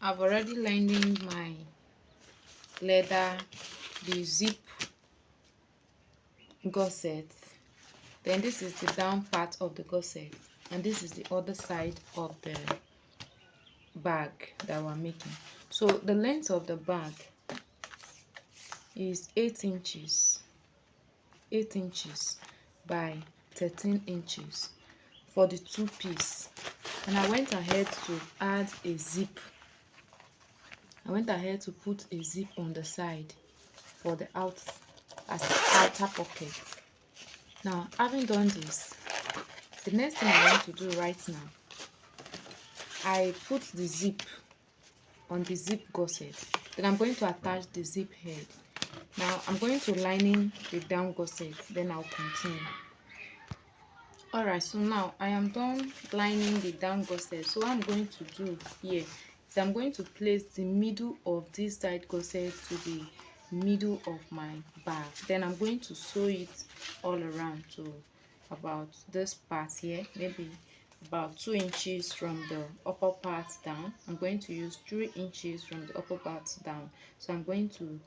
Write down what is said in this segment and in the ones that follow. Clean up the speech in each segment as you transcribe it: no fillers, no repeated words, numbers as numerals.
I've already lining my leather, the zip gusset. Then this is the down part of the gusset, and this is the other side of the bag that we're making. So the length of the bag is 8 inches, 8 inches by 13 inches for the two piece. And I went ahead to add a zip. I went ahead to put a zip on the side for the outer pocket. Now, having done this, the next thing I want to do right now, I put the zip on the zip gusset. Then I'm going to attach the zip head. Now I'm going to lining the down gusset, then I'll continue. Alright, so now I am done lining the down gusset. So what I'm going to do here is I'm going to place the middle of this side gusset to the middle of my bag. Then I'm going to sew it all around to about this part here, maybe about 2 inches from the upper part down. I'm going to use 3 inches from the upper part down. So I'm going to,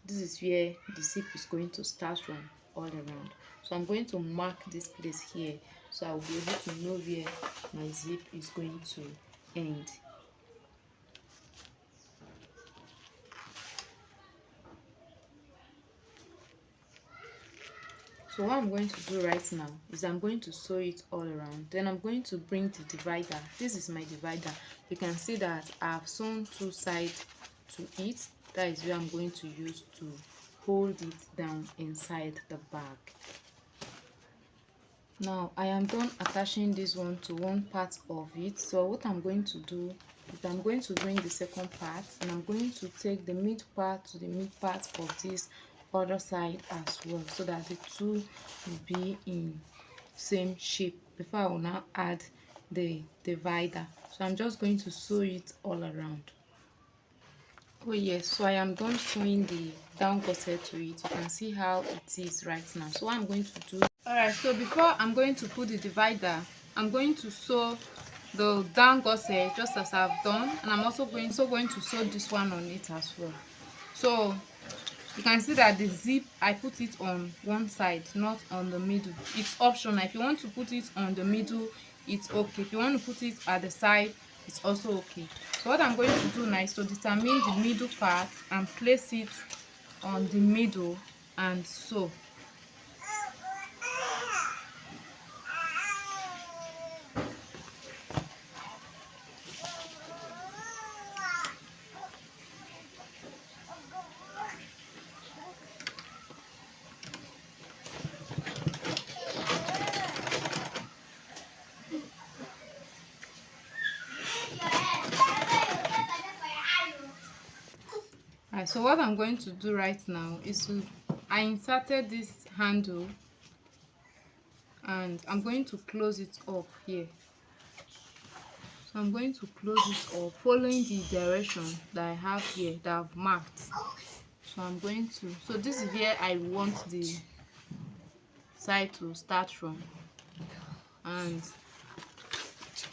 this is where the zip is going to start from all around. So I'm going to mark this place here, so I'll be able to know where my zip is going to end. So what I'm going to do right now is I'm going to sew it all around. Then I'm going to bring the divider. This is my divider. You can see that I've sewn two sides to it. That is where I'm going to use to hold it down inside the bag. Now I am done attaching this one to one part of it. So what I'm going to do is I'm going to bring the second part, and I'm going to take the mid part to the mid part of this other side as well, so that the two will be in same shape before I will now add the divider. So I'm just going to sew it all around. Oh yes, so I am done sewing the down gusset to it. You can see how it is right now. So what I'm going to do, alright, so before I'm going to put the divider, I'm going to sew the down gusset just as I've done, and I'm also going to sew this one on it as well. So you can see that the zip, I put it on one side, not on the middle. It's optional. If you want to put it on the middle, it's okay. If you want to put it at the side, it's also okay. So what I'm going to do now is to determine the middle part and place it on the middle and sew. Alright, so what I'm going to do right now is I inserted this handle, and I'm going to close it up here. So I'm going to close it up following the direction that I have here that I've marked. So I'm going to, so this is where I want the side to start from, and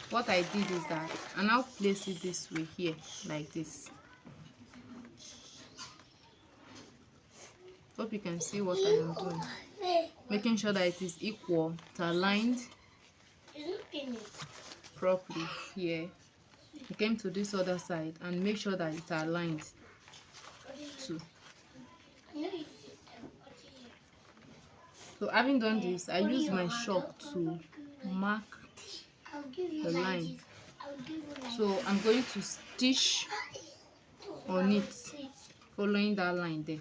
what I did is that I now place it this way here, like this. Hope you can see what I am doing, making sure that it is equal, it's aligned properly here. I came to this other side and make sure that it's aligned too. So having done this, I use my chalk to mark the line. So I'm going to stitch on it following that line there.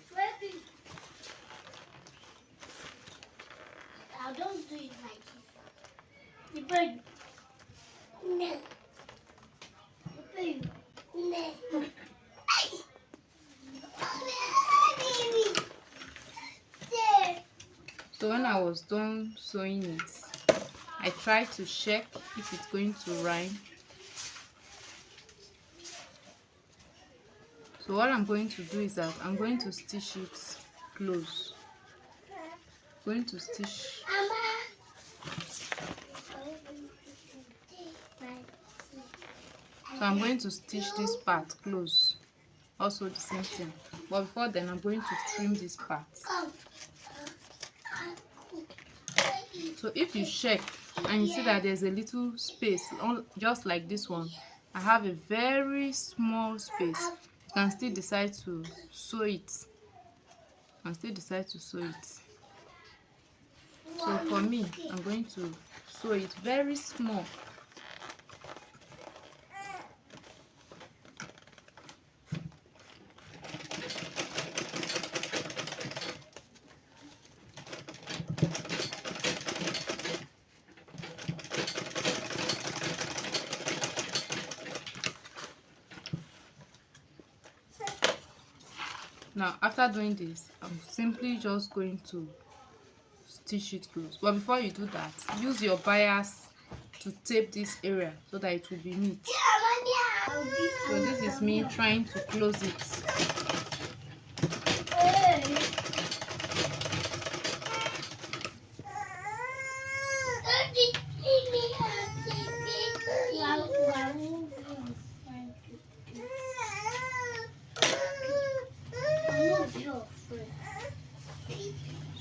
Don't do it like this. The bird. No. The bird. No. So when I was done sewing it, I tried to check if it's going to rhyme. So what I'm going to do is that I'm going to stitch it close. Going to stitch. So I'm going to stitch this part close, also the same thing, but before then I'm going to trim this part. So if you check and you see that there's a little space, just like this one, I have a very small space, you can still decide to sew it. So for me, I'm going to sew it very small. Now after doing this, I'm simply just going to stitch it close. But before you do that, use your bias to tape this area so that it will be neat. So this is me trying to close it.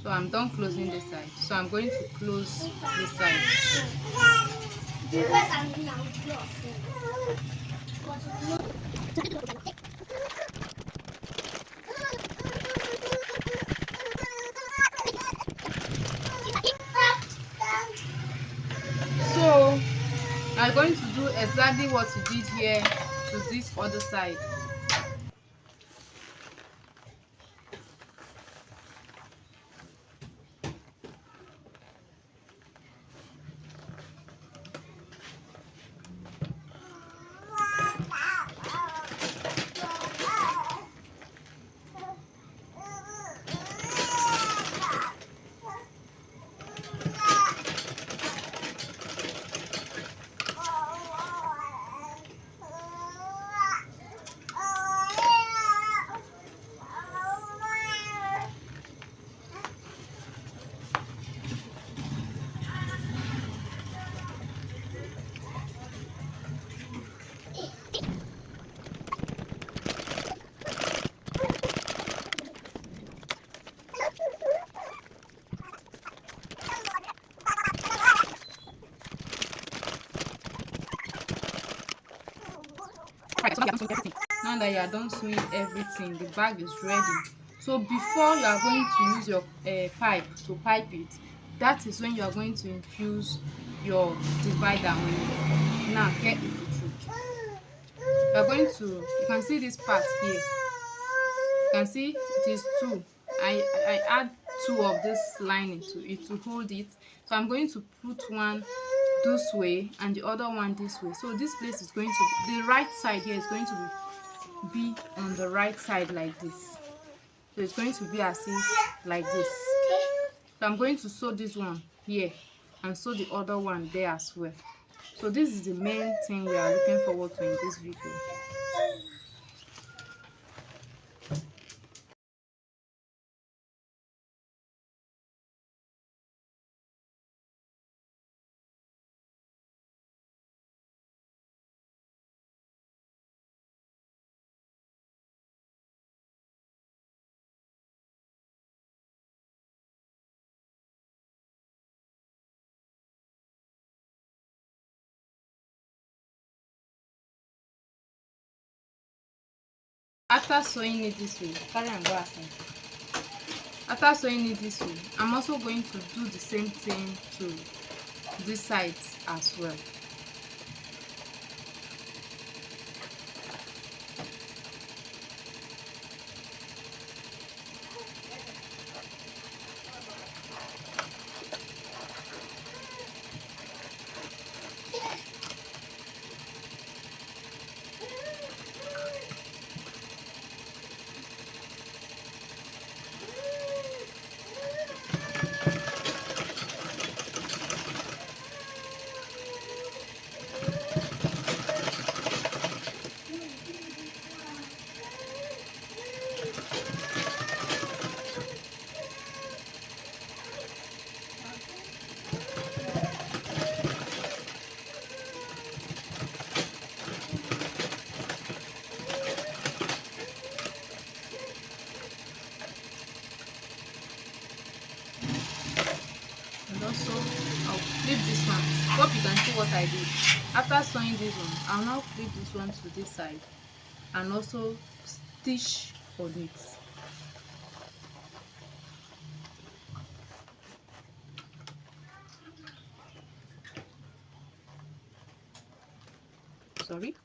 So I'm done closing this side. So I'm going to close this side. So I'm going to do exactly what you did here to this other side. Now that you are done sewing everything, the bag is ready. So before you are going to use your pipe to pipe it, that is when you are going to infuse your divider on it. Now here is the trick. You are going to, you can see this part here. You can see these two. I add two of this lining to it to hold it. So I'm going to put one this way and the other one this way. So this place is going to, the right side here is going to be on the right side like this. So it's going to be as if like this. So I'm going to sew this one here and sew the other one there as well. So this is the main thing we are looking forward to in this video. After sewing it this way, carry and go outside. After sewing it this way, I'm also going to do the same thing to this side as well. flip this one. Hope you can see what I did. After sewing this one, I'll now flip this one to this side and also stitch on it. Sorry.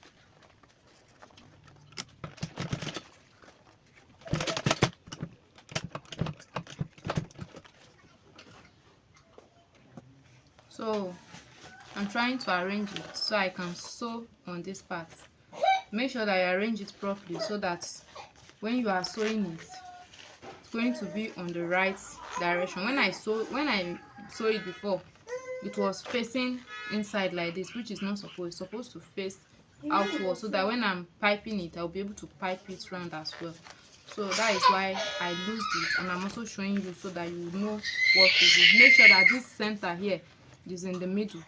So I'm trying to arrange it so I can sew on this part. Make sure that you arrange it properly so that when you are sewing it, it's going to be on the right direction. When I sew it before, it was facing inside like this, which is not supposed. It's supposed to face outward, so that when I'm piping it, I'll be able to pipe it round as well. So that is why I loosed it, and I'm also showing you so that you know what to do. Make sure that this center here is in the middle,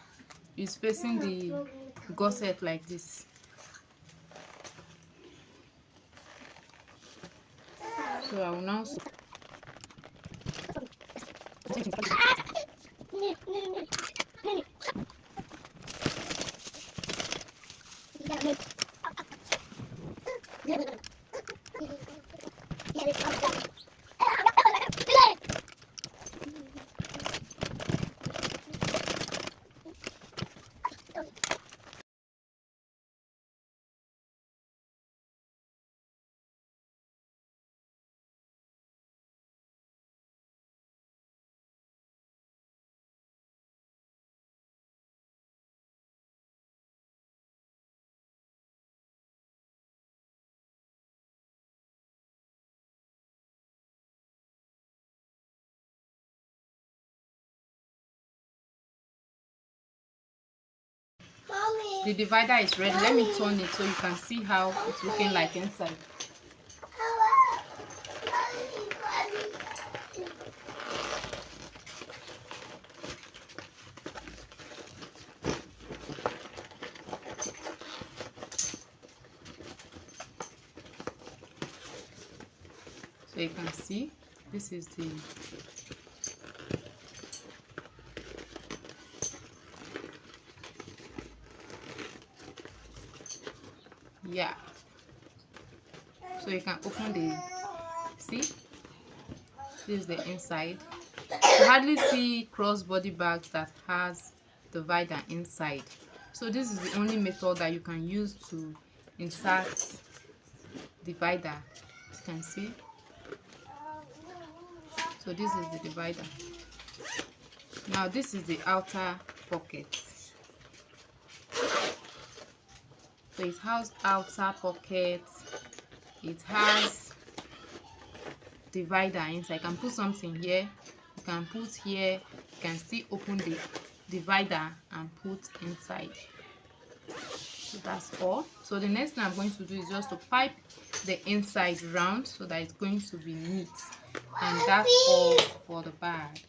is facing the gusset like this. So I will now the divider is ready. Let me turn it so you can see how it's looking like inside. So you can see this is the so you can open the this is the inside. You hardly see crossbody bags that has divider inside, so this is the only method that you can use to insert divider. You can see, so this is the divider. Now this is the outer pocket. So it has outer pocket, it has divider inside. You can put something here, you can put here, you can still open the divider and put inside. So that's all. So the next thing I'm going to do is just to pipe the inside round so that it's going to be neat, and that's all for the bag.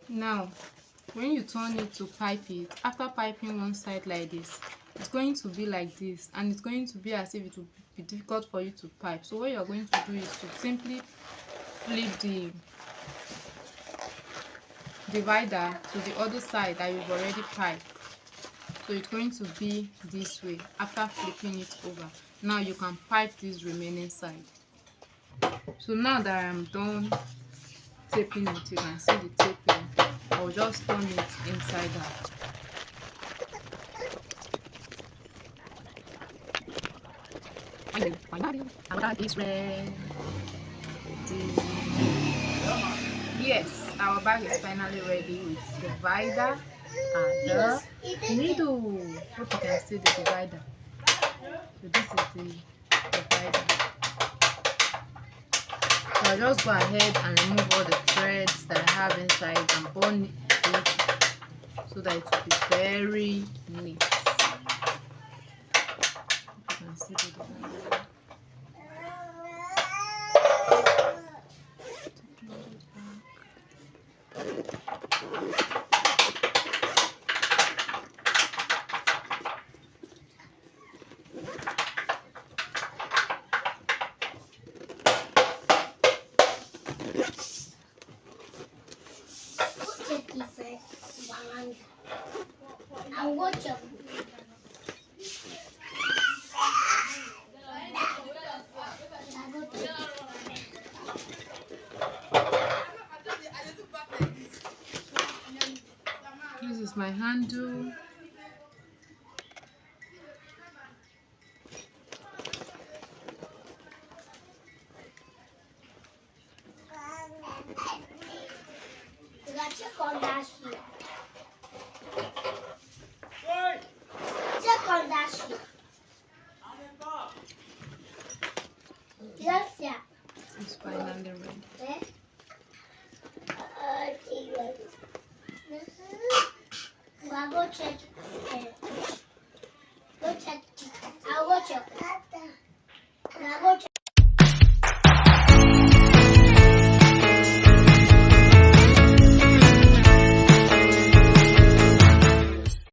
Now when you turn it to pipe it, after piping one side like this, it's going to be like this, and it's going to be as if it will be difficult for you to pipe. So what you're going to do is to simply flip the divider to the other side that you've already piped. So it's going to be this way. After flipping it over, now you can pipe this remaining side. So now that I'm done taping it, you can see the taping. I'll just turn it inside out. Our bag is ready. Yes, our bag is finally ready with the divider and the needle. Hope you can see the divider. So this is the divider. So I'll just go ahead and remove all the threads that I have inside and burn it so that it will be very neat. You can see the divider. is my handle. You got check on that sheet. Check on that sheet. Yes, yeah. It's finally ready. Eh? We'll go check